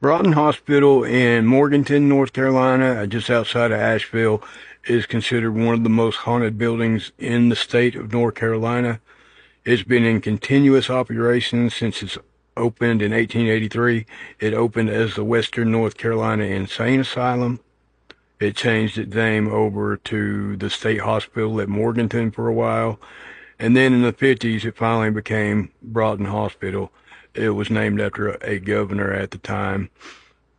Broughton Hospital in Morganton, North Carolina, just outside of Asheville, is considered one of the most haunted buildings in the state of North Carolina. It's been in continuous operation since it's opened in 1883. It opened as the Western North Carolina Insane Asylum. It changed its name over to the State Hospital at Morganton for a while. And then in the 50s, it finally became Broughton Hospital. It was named after a governor at the time.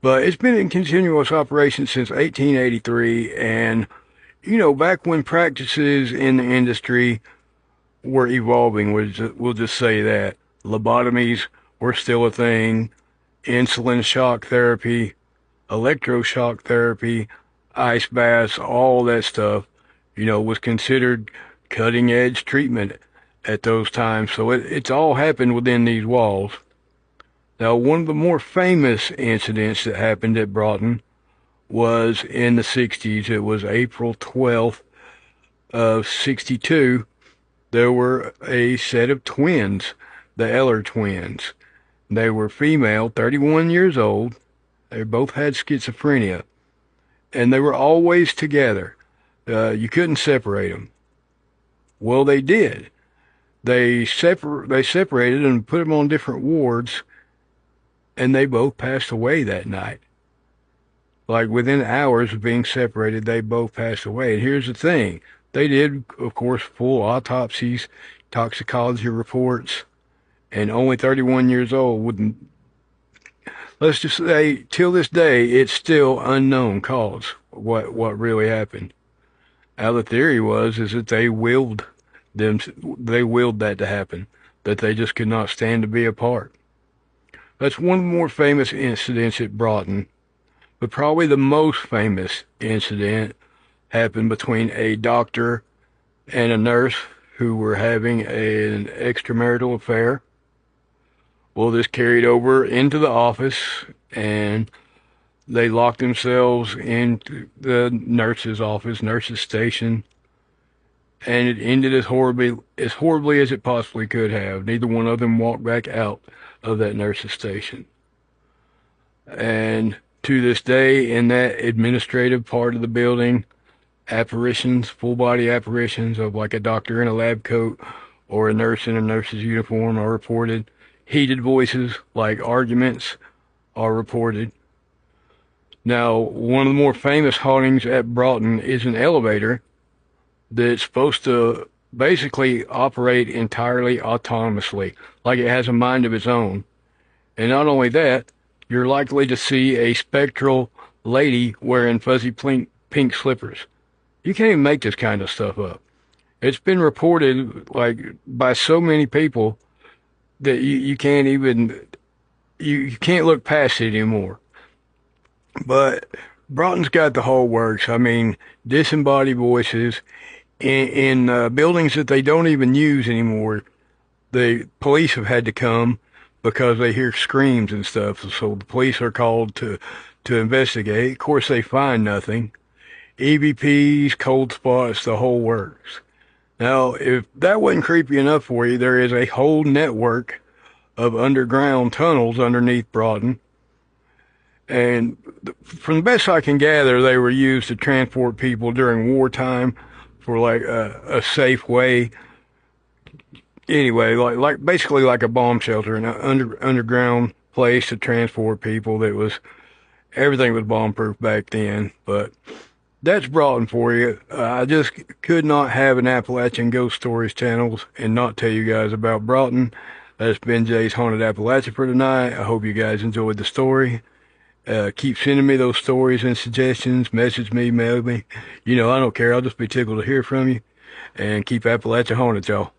But it's been in continuous operation since 1883. And, back when practices in the industry were evolving, we'll just say that lobotomies were still a thing, insulin shock therapy, electroshock therapy, ice baths, all that stuff, was considered cutting edge treatment at those times. So it's all happened within these walls. Now, one of the more famous incidents that happened at Broughton was in the 60s. It was April 12th of 62. There were a set of twins, the Eller twins. They were female, 31 years old. They both had schizophrenia. And they were always together. You couldn't separate them. Well, they did. They separated and put them on different wards, and they both passed away that night. Like within hours of being separated, they both passed away. And here's the thing. They did, of course, full autopsies, toxicology reports, and only 31 years old wouldn't. Let's just say, till this day, it's still unknown cause what really happened. Now the theory is that they willed that to happen, that they just could not stand to be apart. That's one of the more famous incidents at Broughton, but probably the most famous incident happened between a doctor and a nurse who were having an extramarital affair. Well, this carried over into the office, and they locked themselves into the nurse's office, nurse's station, and it ended as horribly as it possibly could have. Neither one of them walked back out of that nurse's station. And to this day, in that administrative part of the building, apparitions, full body apparitions of like a doctor in a lab coat or a nurse in a nurse's uniform are reported. Heated voices, like arguments, are reported. Now, one of the more famous hauntings at Broughton is an elevator that's supposed to basically operate entirely autonomously, like it has a mind of its own. And not only that, you're likely to see a spectral lady wearing fuzzy pink slippers. You can't even make this kind of stuff up. It's been reported by so many people that you can't even, you can't look past it anymore. But Broughton's got the whole works. I mean, disembodied voices in buildings that they don't even use anymore. The police have had to come because they hear screams and stuff. So the police are called to investigate. Of course, they find nothing. EVPs, cold spots, the whole works. Now, if that wasn't creepy enough for you, there is a whole network of underground tunnels underneath Broughton. And from the best I can gather, they were used to transport people during wartime for like a safe way. Anyway, like basically like a bomb shelter, an underground place to transport people. Everything was bomb proof back then. But that's Broughton for you. I just could not have an Appalachian Ghost Stories channels and not tell you guys about Broughton. That's been Jay's Haunted Appalachia for tonight. I hope you guys enjoyed the story. Keep sending me those stories and suggestions. Message me, mail me. I don't care. I'll just be tickled to hear from you. And keep Appalachia haunted, y'all.